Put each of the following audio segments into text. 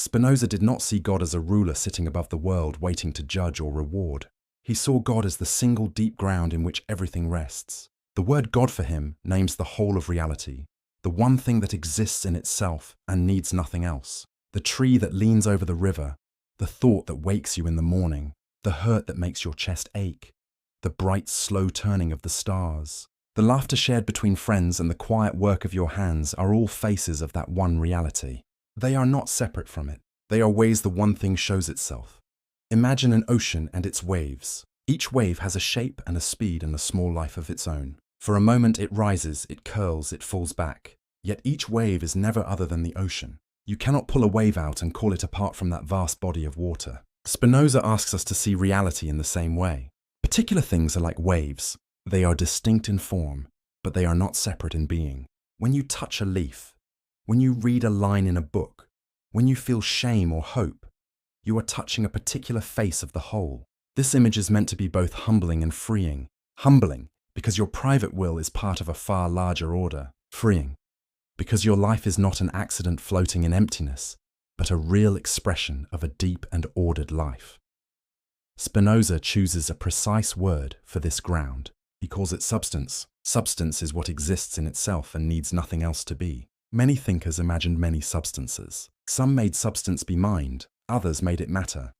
Spinoza did not see God as a ruler sitting above the world waiting to judge or reward. He saw God as the single deep ground in which everything rests. The word God for him names the whole of reality, the one thing that exists in itself and needs nothing else. The tree that leans over the river, the thought that wakes you in the morning, the hurt that makes your chest ache, the bright, slow turning of the stars. The laughter shared between friends and the quiet work of your hands are all faces of that one reality. They are not separate from it. They are ways the one thing shows itself. Imagine an ocean and its waves. Each wave has a shape and a speed and a small life of its own. For a moment it rises, it curls, it falls back. Yet each wave is never other than the ocean. You cannot pull a wave out and call it apart from that vast body of water. Spinoza asks us to see reality in the same way. Particular things are like waves. They are distinct in form, but they are not separate in being. When you touch a leaf, when you read a line in a book, when you feel shame or hope, you are touching a particular face of the whole. This image is meant to be both humbling and freeing. Humbling, because your private will is part of a far larger order. Freeing, because your life is not an accident floating in emptiness, but a real expression of a deep and ordered life. Spinoza chooses a precise word for this ground. He calls it substance. Substance is what exists in itself and needs nothing else to be. Many thinkers imagined many substances. Some made substance be mind, others made it matter.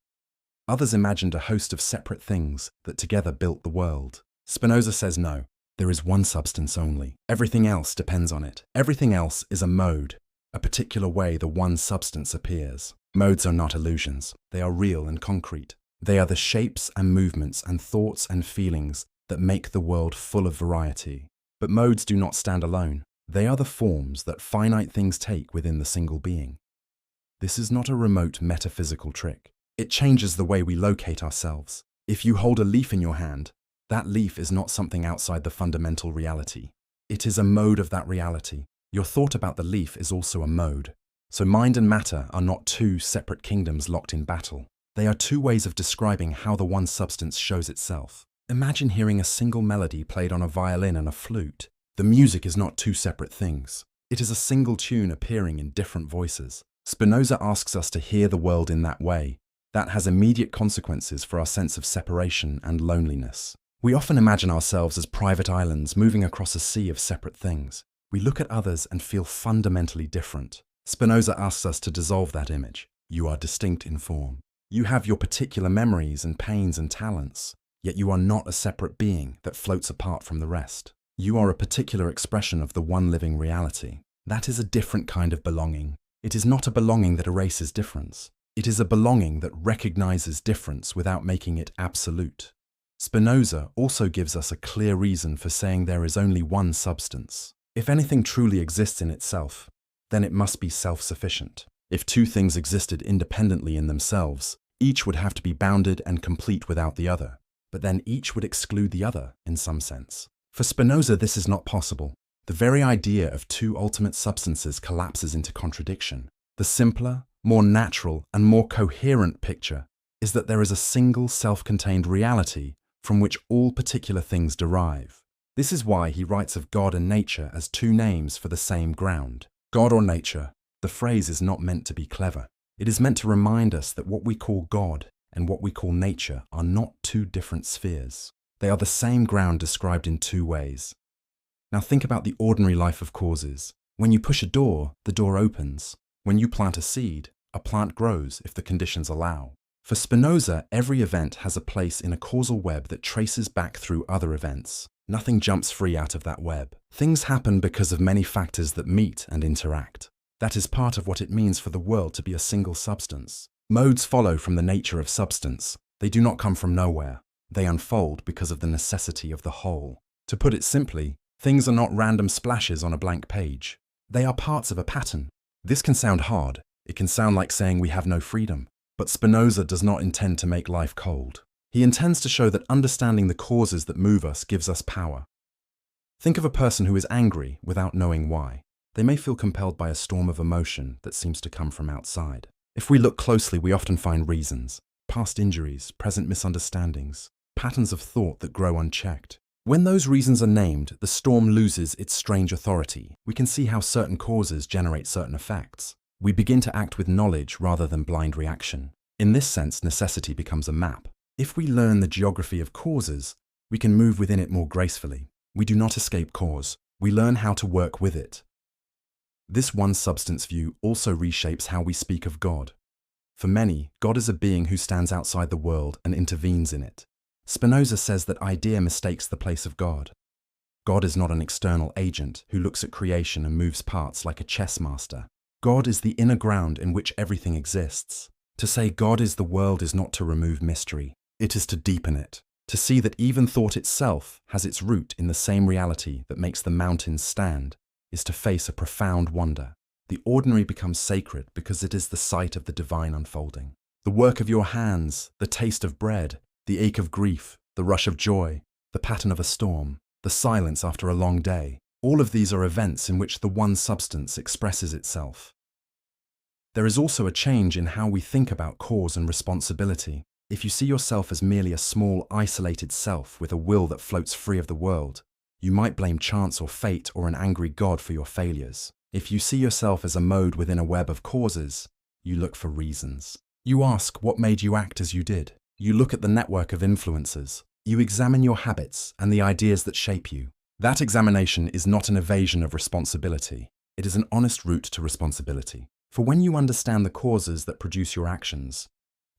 Others imagined a host of separate things that together built the world. Spinoza says no, there is one substance only. Everything else depends on it. Everything else is a mode, a particular way the one substance appears. Modes are not illusions. They are real and concrete. They are the shapes and movements and thoughts and feelings that make the world full of variety. But modes do not stand alone. They are the forms that finite things take within the single being. This is not a remote metaphysical trick. It changes the way we locate ourselves. If you hold a leaf in your hand, that leaf is not something outside the fundamental reality. It is a mode of that reality. Your thought about the leaf is also a mode. So mind and matter are not two separate kingdoms locked in battle. They are two ways of describing how the one substance shows itself. Imagine hearing a single melody played on a violin and a flute. The music is not two separate things. It is a single tune appearing in different voices. Spinoza asks us to hear the world in that way. That has immediate consequences for our sense of separation and loneliness. We often imagine ourselves as private islands moving across a sea of separate things. We look at others and feel fundamentally different. Spinoza asks us to dissolve that image. You are distinct in form. You have your particular memories and pains and talents, yet you are not a separate being that floats apart from the rest. You are a particular expression of the one living reality. That is a different kind of belonging. It is not a belonging that erases difference. It is a belonging that recognizes difference without making it absolute. Spinoza also gives us a clear reason for saying there is only one substance. If anything truly exists in itself, then it must be self-sufficient. If two things existed independently in themselves, each would have to be bounded and complete without the other. But then each would exclude the other in some sense. For Spinoza, this is not possible. The very idea of two ultimate substances collapses into contradiction. The simpler, more natural, and more coherent picture is that there is a single self-contained reality from which all particular things derive. This is why he writes of God and nature as two names for the same ground. God or nature, the phrase is not meant to be clever. It is meant to remind us that what we call God and what we call nature are not two different spheres. They are the same ground described in two ways. Now think about the ordinary life of causes. When you push a door, the door opens. When you plant a seed, a plant grows if the conditions allow. For Spinoza, every event has a place in a causal web that traces back through other events. Nothing jumps free out of that web. Things happen because of many factors that meet and interact. That is part of what it means for the world to be a single substance. Modes follow from the nature of substance. They do not come from nowhere. They unfold because of the necessity of the whole. To put it simply, things are not random splashes on a blank page. They are parts of a pattern. This can sound hard. It can sound like saying we have no freedom. But Spinoza does not intend to make life cold. He intends to show that understanding the causes that move us gives us power. Think of a person who is angry without knowing why. They may feel compelled by a storm of emotion that seems to come from outside. If we look closely, we often find reasons: past injuries, present misunderstandings, patterns of thought that grow unchecked. When those reasons are named, the storm loses its strange authority. We can see how certain causes generate certain effects. We begin to act with knowledge rather than blind reaction. In this sense, necessity becomes a map. If we learn the geography of causes, we can move within it more gracefully. We do not escape cause. We learn how to work with it. This one-substance view also reshapes how we speak of God. For many, God is a being who stands outside the world and intervenes in it. Spinoza says that idea mistakes the place of God. God is not an external agent who looks at creation and moves parts like a chess master. God is the inner ground in which everything exists. To say God is the world is not to remove mystery. It is to deepen it. To see that even thought itself has its root in the same reality that makes the mountains stand is to face a profound wonder. The ordinary becomes sacred because it is the sight of the divine unfolding. The work of your hands, the taste of bread, the ache of grief, the rush of joy, the pattern of a storm, the silence after a long day, all of these are events in which the one substance expresses itself. There is also a change in how we think about cause and responsibility. If you see yourself as merely a small, isolated self with a will that floats free of the world, you might blame chance or fate or an angry God for your failures. If you see yourself as a mode within a web of causes, you look for reasons. You ask what made you act as you did. You look at the network of influences. You examine your habits and the ideas that shape you. That examination is not an evasion of responsibility. It is an honest route to responsibility. For when you understand the causes that produce your actions,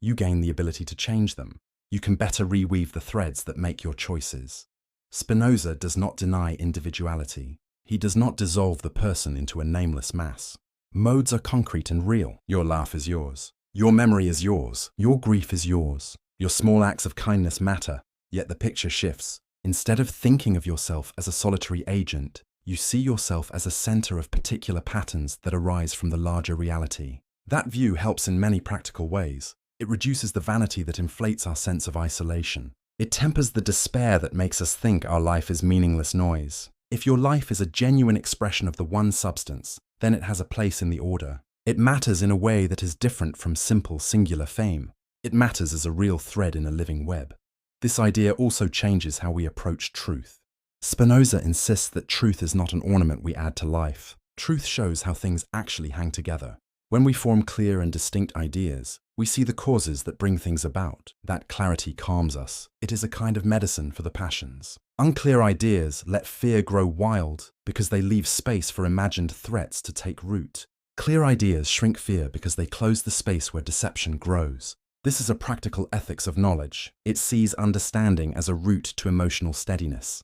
you gain the ability to change them. You can better reweave the threads that make your choices. Spinoza does not deny individuality. He does not dissolve the person into a nameless mass. Modes are concrete and real. Your laugh is yours. Your memory is yours. Your grief is yours. Your small acts of kindness matter, yet the picture shifts. Instead of thinking of yourself as a solitary agent, you see yourself as a center of particular patterns that arise from the larger reality. That view helps in many practical ways. It reduces the vanity that inflates our sense of isolation. It tempers the despair that makes us think our life is meaningless noise. If your life is a genuine expression of the one substance, then it has a place in the order. It matters in a way that is different from simple singular fame. It matters as a real thread in a living web. This idea also changes how we approach truth. Spinoza insists that truth is not an ornament we add to life. Truth shows how things actually hang together. When we form clear and distinct ideas, we see the causes that bring things about. That clarity calms us. It is a kind of medicine for the passions. Unclear ideas let fear grow wild because they leave space for imagined threats to take root. Clear ideas shrink fear because they close the space where deception grows. This is a practical ethics of knowledge. It sees understanding as a route to emotional steadiness.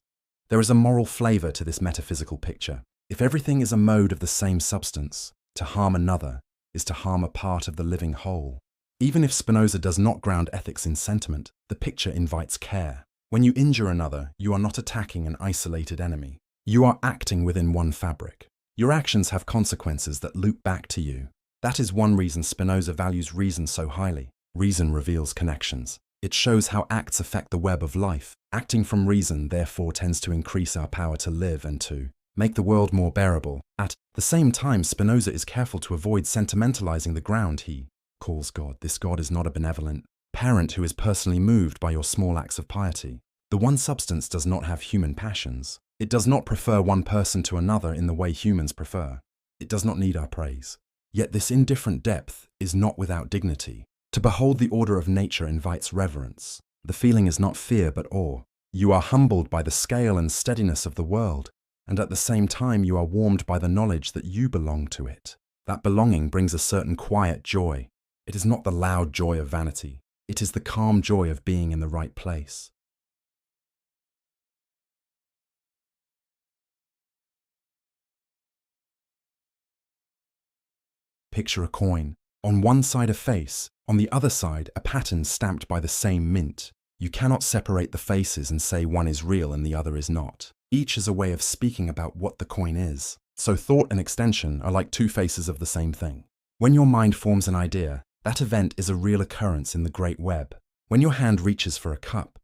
There is a moral flavor to this metaphysical picture. If everything is a mode of the same substance, to harm another is to harm a part of the living whole. Even if Spinoza does not ground ethics in sentiment, the picture invites care. When you injure another, you are not attacking an isolated enemy. You are acting within one fabric. Your actions have consequences that loop back to you. That is one reason Spinoza values reason so highly. Reason reveals connections. It shows how acts affect the web of life. Acting from reason, therefore, tends to increase our power to live and to make the world more bearable. At the same time, Spinoza is careful to avoid sentimentalizing the ground he calls God. This God is not a benevolent parent who is personally moved by your small acts of piety. The one substance does not have human passions. It does not prefer one person to another in the way humans prefer. It does not need our praise. Yet this indifferent depth is not without dignity. To behold the order of nature invites reverence. The feeling is not fear but awe. You are humbled by the scale and steadiness of the world, and at the same time you are warmed by the knowledge that you belong to it. That belonging brings a certain quiet joy. It is not the loud joy of vanity. It is the calm joy of being in the right place. Picture a coin. On one side a face, on the other side a pattern stamped by the same mint. You cannot separate the faces and say one is real and the other is not. Each is a way of speaking about what the coin is. So thought and extension are like two faces of the same thing. When your mind forms an idea, that event is a real occurrence in the great web. When your hand reaches for a cup,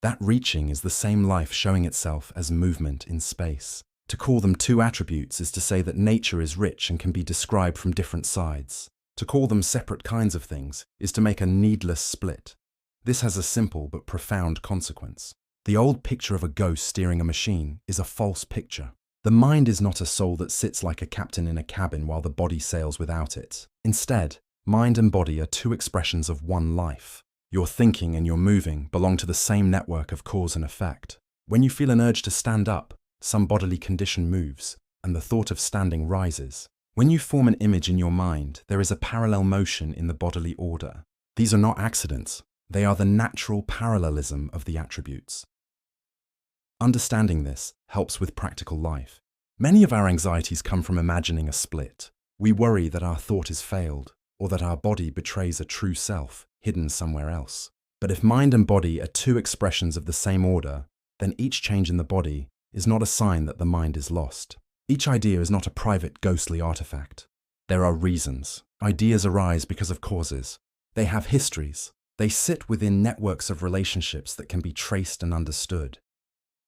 that reaching is the same life showing itself as movement in space. To call them two attributes is to say that nature is rich and can be described from different sides. To call them separate kinds of things is to make a needless split. This has a simple but profound consequence. The old picture of a ghost steering a machine is a false picture. The mind is not a soul that sits like a captain in a cabin while the body sails without it. Instead, mind and body are two expressions of one life. Your thinking and your moving belong to the same network of cause and effect. When you feel an urge to stand up, some bodily condition moves, and the thought of standing rises. When you form an image in your mind, there is a parallel motion in the bodily order. These are not accidents. They are the natural parallelism of the attributes. Understanding this helps with practical life. Many of our anxieties come from imagining a split. We worry that our thought is failed, or that our body betrays a true self hidden somewhere else. But if mind and body are two expressions of the same order, then each change in the body is not a sign that the mind is lost. Each idea is not a private, ghostly artifact. There are reasons. Ideas arise because of causes. They have histories. They sit within networks of relationships that can be traced and understood.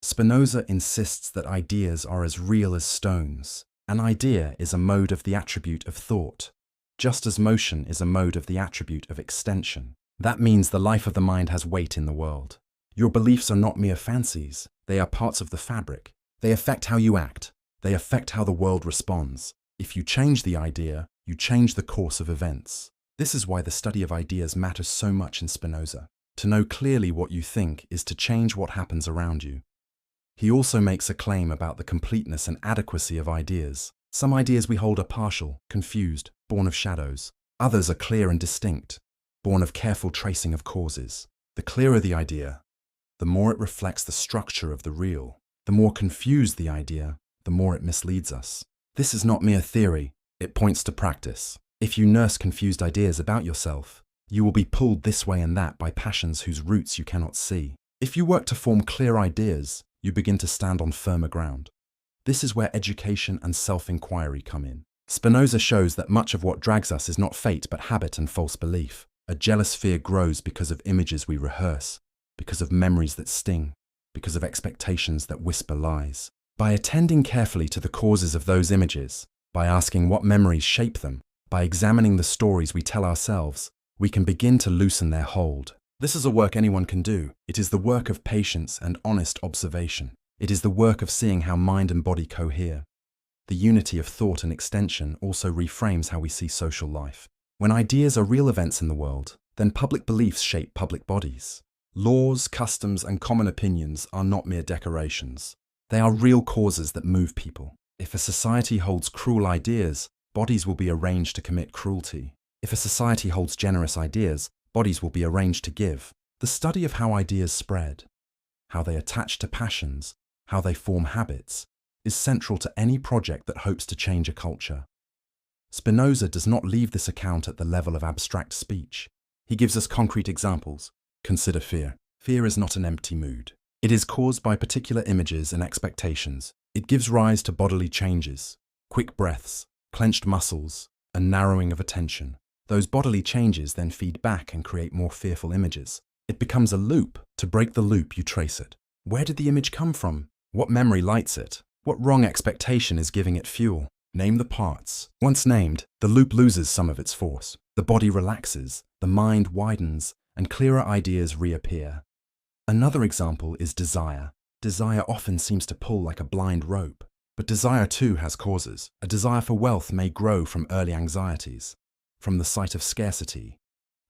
Spinoza insists that ideas are as real as stones. An idea is a mode of the attribute of thought, just as motion is a mode of the attribute of extension. That means the life of the mind has weight in the world. Your beliefs are not mere fancies. They are parts of the fabric. They affect how you act. They affect how the world responds. If you change the idea, you change the course of events. This is why the study of ideas matters so much in Spinoza. To know clearly what you think is to change what happens around you. He also makes a claim about the completeness and adequacy of ideas. Some ideas we hold are partial, confused, born of shadows. Others are clear and distinct, born of careful tracing of causes. The clearer the idea, the more it reflects the structure of the real. The more confused the idea, the more it misleads us. This is not mere theory, it points to practice. If you nurse confused ideas about yourself, you will be pulled this way and that by passions whose roots you cannot see. If you work to form clear ideas, you begin to stand on firmer ground. This is where education and self-inquiry come in. Spinoza shows that much of what drags us is not fate but habit and false belief. A jealous fear grows because of images we rehearse, because of memories that sting, because of expectations that whisper lies. By attending carefully to the causes of those images, by asking what memories shape them, by examining the stories we tell ourselves, we can begin to loosen their hold. This is a work anyone can do. It is the work of patience and honest observation. It is the work of seeing how mind and body cohere. The unity of thought and extension also reframes how we see social life. When ideas are real events in the world, then public beliefs shape public bodies. Laws, customs, and common opinions are not mere decorations. They are real causes that move people. If a society holds cruel ideas, bodies will be arranged to commit cruelty. If a society holds generous ideas, bodies will be arranged to give. The study of how ideas spread, how they attach to passions, how they form habits, is central to any project that hopes to change a culture. Spinoza does not leave this account at the level of abstract speech. He gives us concrete examples. Consider fear. Fear is not an empty mood. It is caused by particular images and expectations. It gives rise to bodily changes, quick breaths, clenched muscles, and narrowing of attention. Those bodily changes then feed back and create more fearful images. It becomes a loop. To break the loop, you trace it. Where did the image come from? What memory lights it? What wrong expectation is giving it fuel? Name the parts. Once named, the loop loses some of its force. The body relaxes, the mind widens, and clearer ideas reappear. Another example is desire. Desire often seems to pull like a blind rope. But desire too has causes. A desire for wealth may grow from early anxieties, from the sight of scarcity,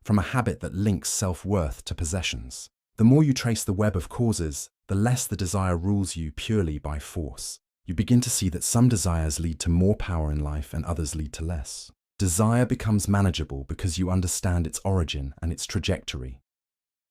from a habit that links self-worth to possessions. The more you trace the web of causes, the less the desire rules you purely by force. You begin to see that some desires lead to more power in life and others lead to less. Desire becomes manageable because you understand its origin and its trajectory.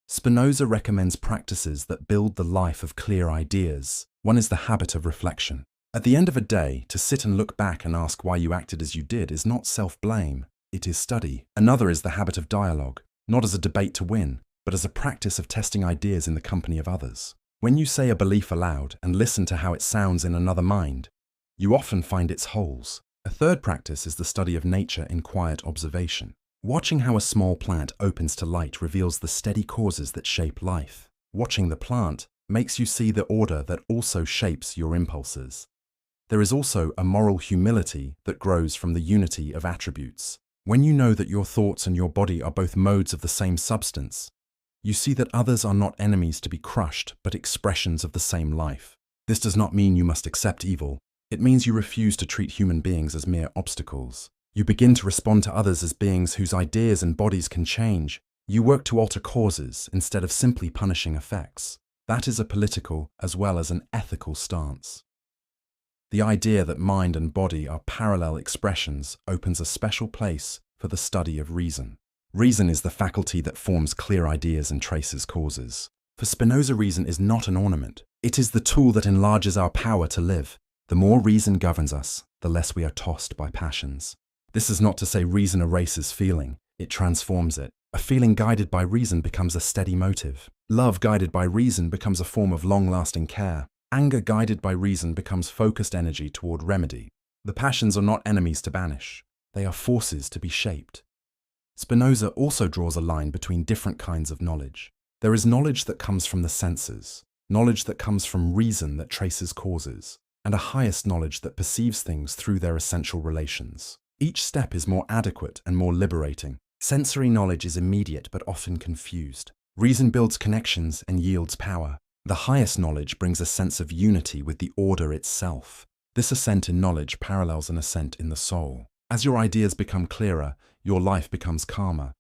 Spinoza recommends practices that build the life of clear ideas. One is the habit of reflection. At the end of a day, to sit and look back and ask why you acted as you did is not self-blame, it is study. Another is the habit of dialogue, not as a debate to win, but as a practice of testing ideas in the company of others. When you say a belief aloud and listen to how it sounds in another mind, you often find its holes. A third practice is the study of nature in quiet observation. Watching how a small plant opens to light reveals the steady causes that shape life. Watching the plant makes you see the order that also shapes your impulses. There is also a moral humility that grows from the unity of attributes. When you know that your thoughts and your body are both modes of the same substance, you see that others are not enemies to be crushed, but expressions of the same life. This does not mean you must accept evil. It means you refuse to treat human beings as mere obstacles. You begin to respond to others as beings whose ideas and bodies can change. You work to alter causes instead of simply punishing effects. That is a political as well as an ethical stance. The idea that mind and body are parallel expressions opens a special place for the study of reason. Reason is the faculty that forms clear ideas and traces causes. For Spinoza, reason is not an ornament. It is the tool that enlarges our power to live. The more reason governs us, the less we are tossed by passions. This is not to say reason erases feeling. It transforms it. A feeling guided by reason becomes a steady motive. Love guided by reason becomes a form of long-lasting care. Anger guided by reason becomes focused energy toward remedy. The passions are not enemies to banish. They are forces to be shaped. Spinoza also draws a line between different kinds of knowledge. There is knowledge that comes from the senses, knowledge that comes from reason that traces causes, and a highest knowledge that perceives things through their essential relations. Each step is more adequate and more liberating. Sensory knowledge is immediate but often confused. Reason builds connections and yields power. The highest knowledge brings a sense of unity with the order itself. This ascent in knowledge parallels an ascent in the soul. As your ideas become clearer, your life becomes calmer.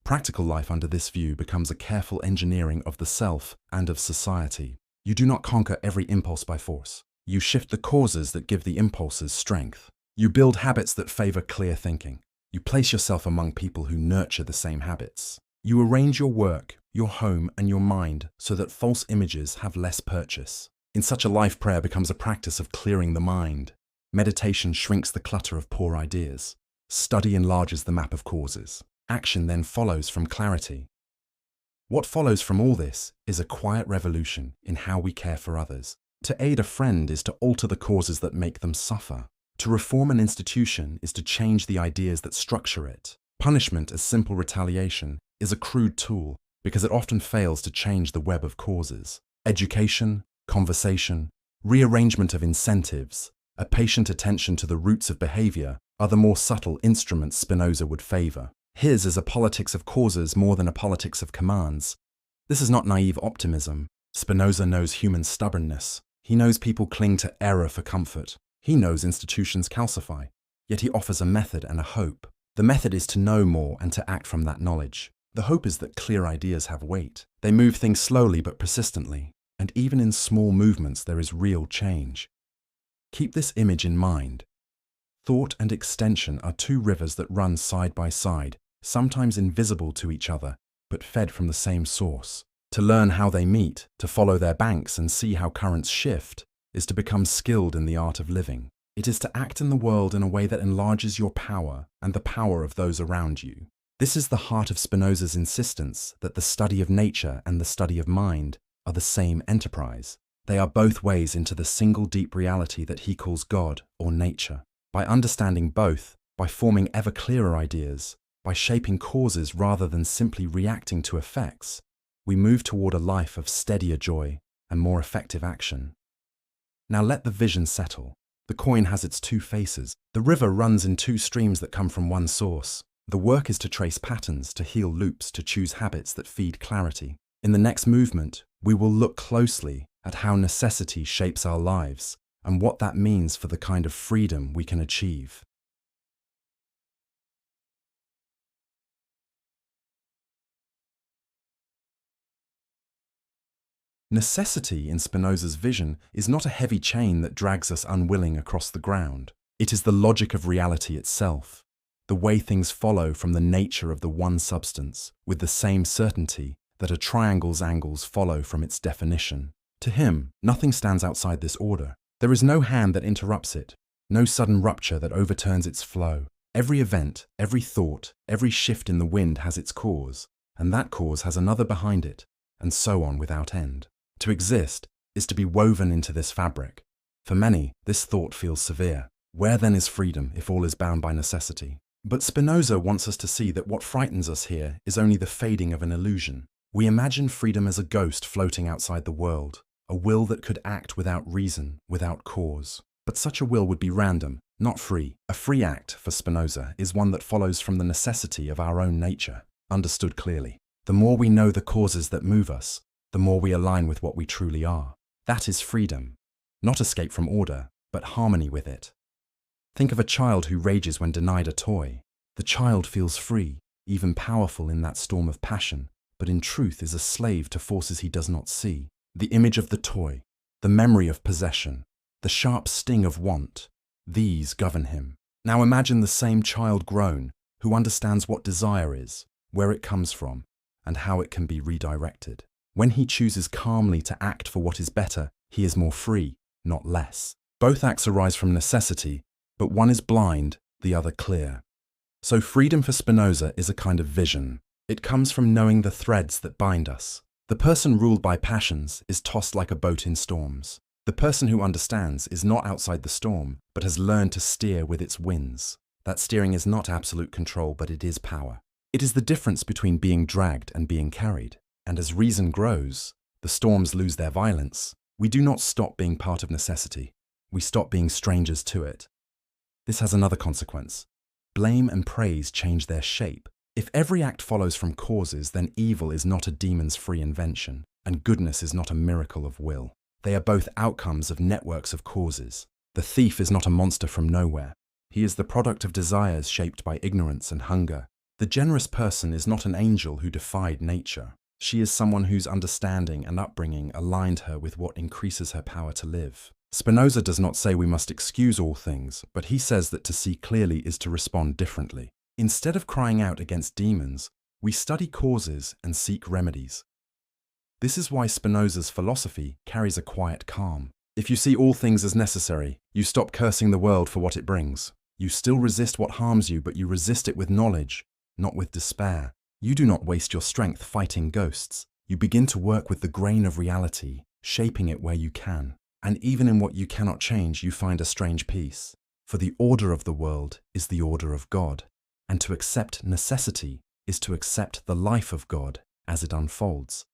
Practical life under this view becomes a careful engineering of the self and of society. You do not conquer every impulse by force. You shift the causes that give the impulses strength. You build habits that favor clear thinking. You place yourself among people who nurture the same habits. You arrange your work, your home, and your mind so that false images have less purchase. In such a life, prayer becomes a practice of clearing the mind. Meditation shrinks the clutter of poor ideas. Study enlarges the map of causes. Action then follows from clarity. What follows from all this is a quiet revolution in how we care for others. To aid a friend is to alter the causes that make them suffer. To reform an institution is to change the ideas that structure it. Punishment as simple retaliation is a crude tool because it often fails to change the web of causes. Education, conversation, rearrangement of incentives, a patient attention to the roots of behavior are the more subtle instruments Spinoza would favor. His is a politics of causes more than a politics of commands. This is not naive optimism. Spinoza knows human stubbornness. He knows people cling to error for comfort. He knows institutions calcify, yet he offers a method and a hope. The method is to know more and to act from that knowledge. The hope is that clear ideas have weight. They move things slowly but persistently, and even in small movements there is real change. Keep this image in mind. Thought and extension are two rivers that run side by side, sometimes invisible to each other, but fed from the same source. To learn how they meet, to follow their banks and see how currents shift, is to become skilled in the art of living. It is to act in the world in a way that enlarges your power and the power of those around you. This is the heart of Spinoza's insistence that the study of nature and the study of mind are the same enterprise. They are both ways into the single deep reality that he calls God or nature. By understanding both, by forming ever clearer ideas, by shaping causes rather than simply reacting to effects, we move toward a life of steadier joy and more effective action. Now let the vision settle. The coin has its two faces. The river runs in two streams that come from one source. The work is to trace patterns, to heal loops, to choose habits that feed clarity. In the next movement, we will look closely at how necessity shapes our lives and what that means for the kind of freedom we can achieve. Necessity in Spinoza's vision is not a heavy chain that drags us unwilling across the ground. It is the logic of reality itself, the way things follow from the nature of the one substance, with the same certainty that a triangle's angles follow from its definition. To him, nothing stands outside this order. There is no hand that interrupts it, no sudden rupture that overturns its flow. Every event, every thought, every shift in the wind has its cause, and that cause has another behind it, and so on without end. To exist is to be woven into this fabric. For many, this thought feels severe. Where then is freedom if all is bound by necessity? But Spinoza wants us to see that what frightens us here is only the fading of an illusion. We imagine freedom as a ghost floating outside the world, a will that could act without reason, without cause. But such a will would be random, not free. A free act, for Spinoza, is one that follows from the necessity of our own nature, understood clearly. The more we know the causes that move us, the more we align with what we truly are. That is freedom. Not escape from order, but harmony with it. Think of a child who rages when denied a toy. The child feels free, even powerful in that storm of passion, but in truth is a slave to forces he does not see. The image of the toy, the memory of possession, the sharp sting of want, these govern him. Now imagine the same child grown, who understands what desire is, where it comes from, and how it can be redirected. When he chooses calmly to act for what is better, he is more free, not less. Both acts arise from necessity, but one is blind, the other clear. So freedom for Spinoza is a kind of vision. It comes from knowing the threads that bind us. The person ruled by passions is tossed like a boat in storms. The person who understands is not outside the storm, but has learned to steer with its winds. That steering is not absolute control, but it is power. It is the difference between being dragged and being carried. And as reason grows, the storms lose their violence. We do not stop being part of necessity. We stop being strangers to it. This has another consequence. Blame and praise change their shape. If every act follows from causes, then evil is not a demon's free invention, and goodness is not a miracle of will. They are both outcomes of networks of causes. The thief is not a monster from nowhere. He is the product of desires shaped by ignorance and hunger. The generous person is not an angel who defied nature. She is someone whose understanding and upbringing aligned her with what increases her power to live. Spinoza does not say we must excuse all things, but he says that to see clearly is to respond differently. Instead of crying out against demons, we study causes and seek remedies. This is why Spinoza's philosophy carries a quiet calm. If you see all things as necessary, you stop cursing the world for what it brings. You still resist what harms you, but you resist it with knowledge, not with despair. You do not waste your strength fighting ghosts. You begin to work with the grain of reality, shaping it where you can. And even in what you cannot change, you find a strange peace. For the order of the world is the order of God. And to accept necessity is to accept the life of God as it unfolds.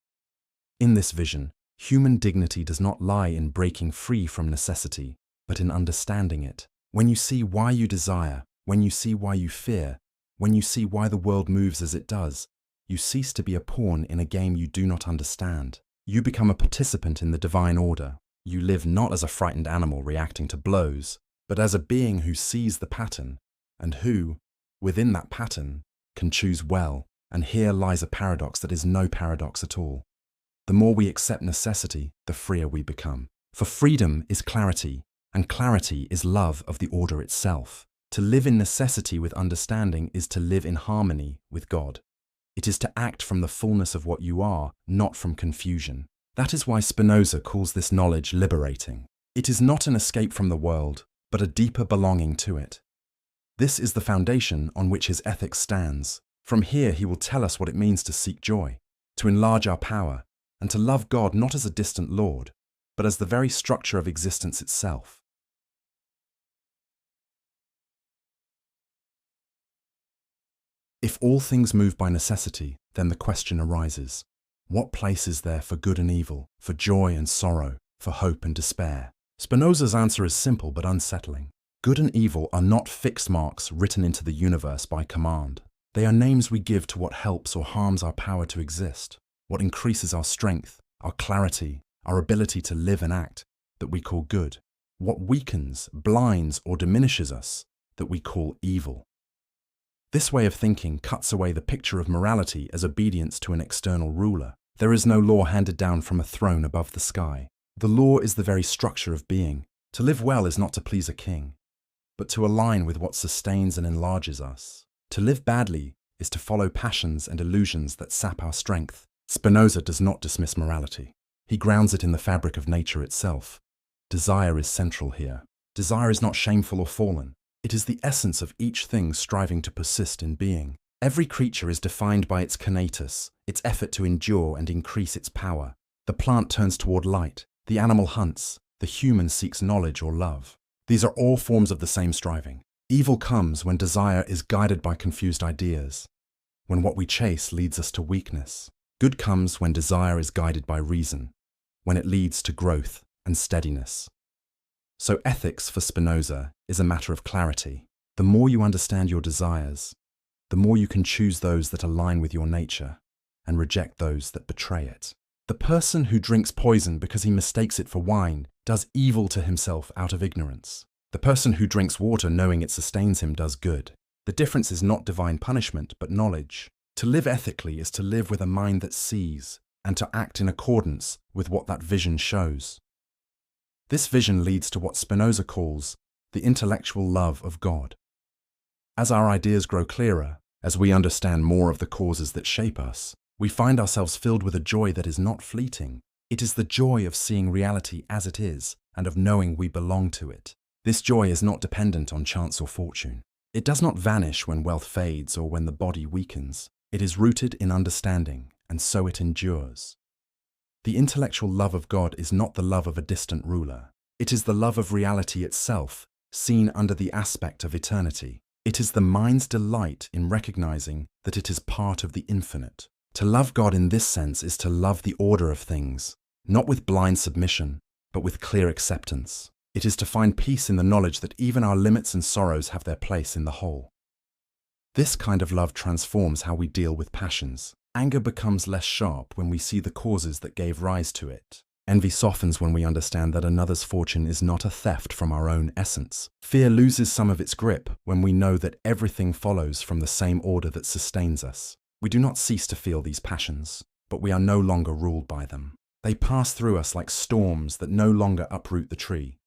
In this vision, human dignity does not lie in breaking free from necessity, but in understanding it. When you see why you desire, when you see why you fear, when you see why the world moves as it does, you cease to be a pawn in a game you do not understand. You become a participant in the divine order. You live not as a frightened animal reacting to blows, but as a being who sees the pattern, and who, within that pattern, can choose well. And here lies a paradox that is no paradox at all. The more we accept necessity, the freer we become. For freedom is clarity, and clarity is love of the order itself. To live in necessity with understanding is to live in harmony with God. It is to act from the fullness of what you are, not from confusion. That is why Spinoza calls this knowledge liberating. It is not an escape from the world, but a deeper belonging to it. This is the foundation on which his ethics stands. From here he will tell us what it means to seek joy, to enlarge our power, and to love God not as a distant Lord, but as the very structure of existence itself. If all things move by necessity, then the question arises, what place is there for good and evil, for joy and sorrow, for hope and despair? Spinoza's answer is simple but unsettling. Good and evil are not fixed marks written into the universe by command. They are names we give to what helps or harms our power to exist, what increases our strength, our clarity, our ability to live and act, that we call good, what weakens, blinds, or diminishes us, that we call evil. This way of thinking cuts away the picture of morality as obedience to an external ruler. There is no law handed down from a throne above the sky. The law is the very structure of being. To live well is not to please a king, but to align with what sustains and enlarges us. To live badly is to follow passions and illusions that sap our strength. Spinoza does not dismiss morality. He grounds it in the fabric of nature itself. Desire is central here. Desire is not shameful or fallen. It is the essence of each thing striving to persist in being. Every creature is defined by its conatus, its effort to endure and increase its power. The plant turns toward light, the animal hunts, the human seeks knowledge or love. These are all forms of the same striving. Evil comes when desire is guided by confused ideas, when what we chase leads us to weakness. Good comes when desire is guided by reason, when it leads to growth and steadiness. So ethics for Spinoza is a matter of clarity. The more you understand your desires, the more you can choose those that align with your nature and reject those that betray it. The person who drinks poison because he mistakes it for wine does evil to himself out of ignorance. The person who drinks water knowing it sustains him does good. The difference is not divine punishment, but knowledge. To live ethically is to live with a mind that sees, and to act in accordance with what that vision shows. This vision leads to what Spinoza calls the intellectual love of God. As our ideas grow clearer, as we understand more of the causes that shape us, we find ourselves filled with a joy that is not fleeting. It is the joy of seeing reality as it is and of knowing we belong to it. This joy is not dependent on chance or fortune. It does not vanish when wealth fades or when the body weakens. It is rooted in understanding, and so it endures. The intellectual love of God is not the love of a distant ruler. It is the love of reality itself, seen under the aspect of eternity. It is the mind's delight in recognizing that it is part of the infinite. To love God in this sense is to love the order of things, not with blind submission, but with clear acceptance. It is to find peace in the knowledge that even our limits and sorrows have their place in the whole. This kind of love transforms how we deal with passions. Anger becomes less sharp when we see the causes that gave rise to it. Envy softens when we understand that another's fortune is not a theft from our own essence. Fear loses some of its grip when we know that everything follows from the same order that sustains us. We do not cease to feel these passions, but we are no longer ruled by them. They pass through us like storms that no longer uproot the tree.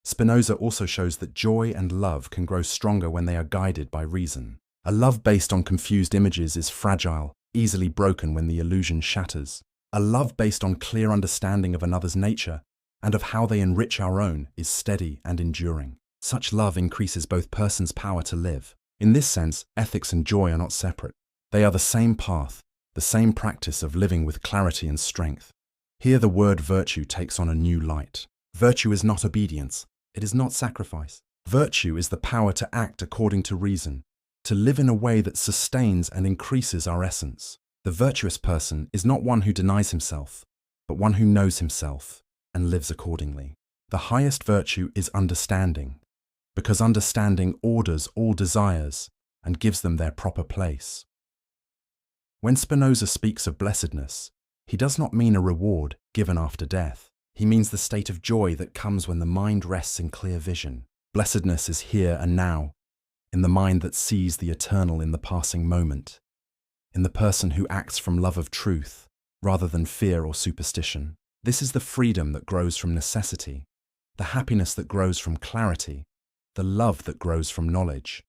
Spinoza also shows that joy and love can grow stronger when they are guided by reason. A love based on confused images is fragile, easily broken when the illusion shatters. A love based on clear understanding of another's nature and of how they enrich our own is steady and enduring. Such love increases both persons' power to live. In this sense, ethics and joy are not separate. They are the same path, the same practice of living with clarity and strength. Here the word virtue takes on a new light. Virtue is not obedience. It is not sacrifice. Virtue is the power to act according to reason, to live in a way that sustains and increases our essence. The virtuous person is not one who denies himself, but one who knows himself and lives accordingly. The highest virtue is understanding, because understanding orders all desires and gives them their proper place. When Spinoza speaks of blessedness, he does not mean a reward given after death. He means the state of joy that comes when the mind rests in clear vision. Blessedness is here and now, in the mind that sees the eternal in the passing moment, in the person who acts from love of truth rather than fear or superstition. This is the freedom that grows from necessity, the happiness that grows from clarity, the love that grows from knowledge.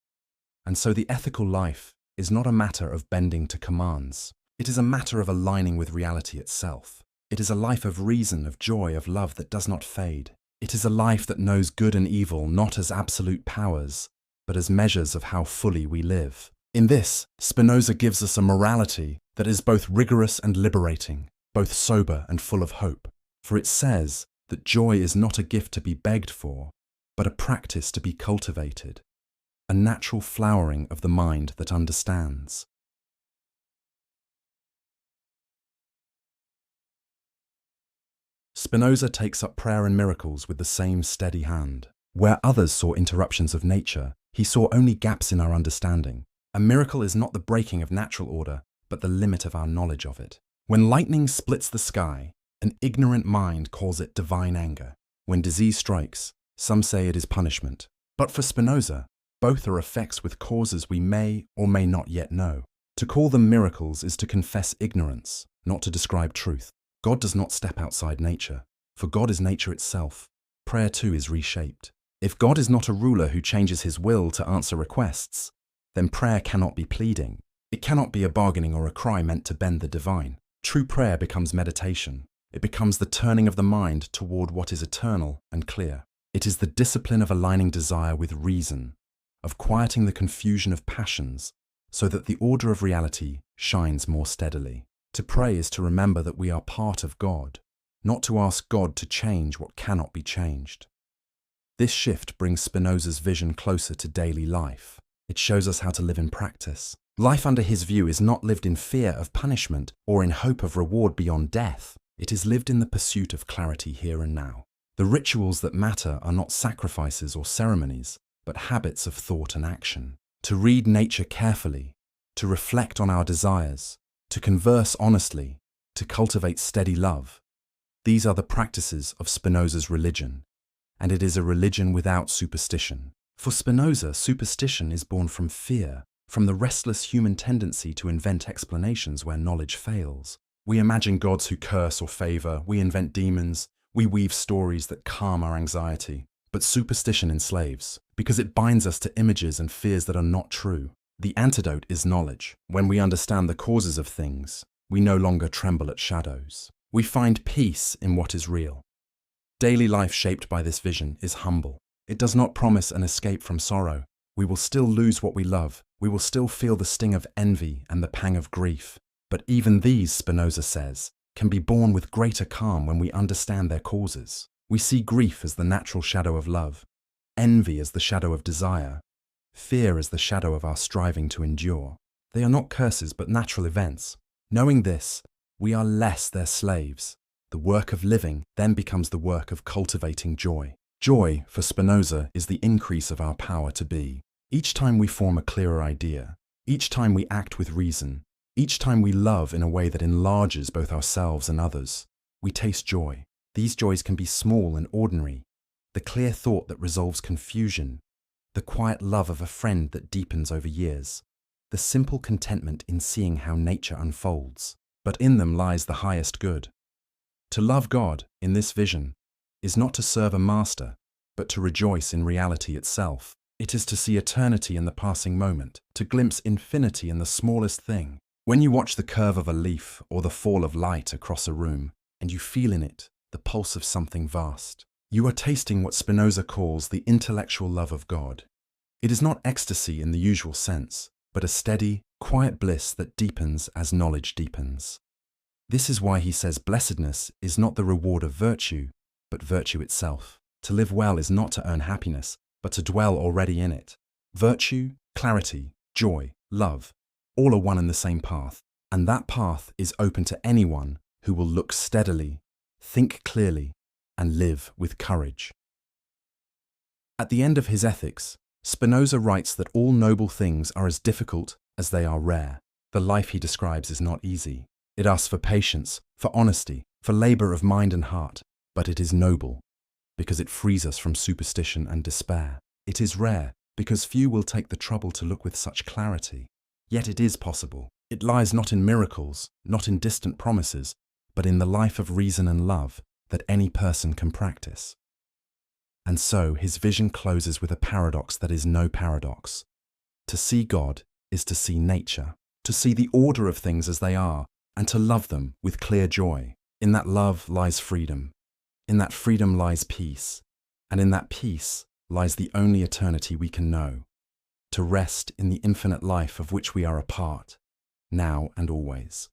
And so the ethical life is not a matter of bending to commands. It is a matter of aligning with reality itself. It is a life of reason, of joy, of love that does not fade. It is a life that knows good and evil not as absolute powers, but as measures of how fully we live. In this, Spinoza gives us a morality that is both rigorous and liberating, both sober and full of hope. For it says that joy is not a gift to be begged for, but a practice to be cultivated, a natural flowering of the mind that understands. Spinoza takes up prayer and miracles with the same steady hand. Where others saw interruptions of nature, he saw only gaps in our understanding. A miracle is not the breaking of natural order, but the limit of our knowledge of it. When lightning splits the sky, an ignorant mind calls it divine anger. When disease strikes, some say it is punishment. But for Spinoza, both are effects with causes we may or may not yet know. To call them miracles is to confess ignorance, not to describe truth. God does not step outside nature, for God is nature itself. Prayer too is reshaped. If God is not a ruler who changes his will to answer requests, then prayer cannot be pleading. It cannot be a bargaining or a cry meant to bend the divine. True prayer becomes meditation. It becomes the turning of the mind toward what is eternal and clear. It is the discipline of aligning desire with reason, of quieting the confusion of passions, so that the order of reality shines more steadily. To pray is to remember that we are part of God, not to ask God to change what cannot be changed. This shift brings Spinoza's vision closer to daily life. It shows us how to live in practice. Life under his view is not lived in fear of punishment or in hope of reward beyond death. It is lived in the pursuit of clarity here and now. The rituals that matter are not sacrifices or ceremonies, but habits of thought and action. To read nature carefully, to reflect on our desires, to converse honestly, to cultivate steady love. These are the practices of Spinoza's religion, and it is a religion without superstition. For Spinoza, superstition is born from fear, from the restless human tendency to invent explanations where knowledge fails. We imagine gods who curse or favor, we invent demons, we weave stories that calm our anxiety. But superstition enslaves, because it binds us to images and fears that are not true. The antidote is knowledge. When we understand the causes of things, we no longer tremble at shadows. We find peace in what is real. Daily life shaped by this vision is humble. It does not promise an escape from sorrow. We will still lose what we love. We will still feel the sting of envy and the pang of grief. But even these, Spinoza says, can be borne with greater calm when we understand their causes. We see grief as the natural shadow of love, envy as the shadow of desire, fear as the shadow of our striving to endure. They are not curses but natural events. Knowing this, we are less their slaves. The work of living then becomes the work of cultivating joy. Joy, for Spinoza, is the increase of our power to be. Each time we form a clearer idea, each time we act with reason, each time we love in a way that enlarges both ourselves and others, we taste joy. These joys can be small and ordinary. The clear thought that resolves confusion, the quiet love of a friend that deepens over years, the simple contentment in seeing how nature unfolds. But in them lies the highest good. To love God, in this vision, is not to serve a master, but to rejoice in reality itself. It is to see eternity in the passing moment, to glimpse infinity in the smallest thing. When you watch the curve of a leaf or the fall of light across a room, and you feel in it the pulse of something vast, you are tasting what Spinoza calls the intellectual love of God. It is not ecstasy in the usual sense, but a steady, quiet bliss that deepens as knowledge deepens. This is why he says blessedness is not the reward of virtue, but virtue itself. To live well is not to earn happiness, but to dwell already in it. Virtue, clarity, joy, love, all are one and the same path, and that path is open to anyone who will look steadily, think clearly, and live with courage. At the end of his Ethics, Spinoza writes that all noble things are as difficult as they are rare. The life he describes is not easy. It asks for patience, for honesty, for labor of mind and heart, but it is noble, because it frees us from superstition and despair. It is rare, because few will take the trouble to look with such clarity. Yet it is possible. It lies not in miracles, not in distant promises, but in the life of reason and love that any person can practice. And so his vision closes with a paradox that is no paradox. To see God is to see nature, to see the order of things as they are, and to love them with clear joy. In that love lies freedom. In that freedom lies peace. And in that peace lies the only eternity we can know. To rest in the infinite life of which we are a part, now and always.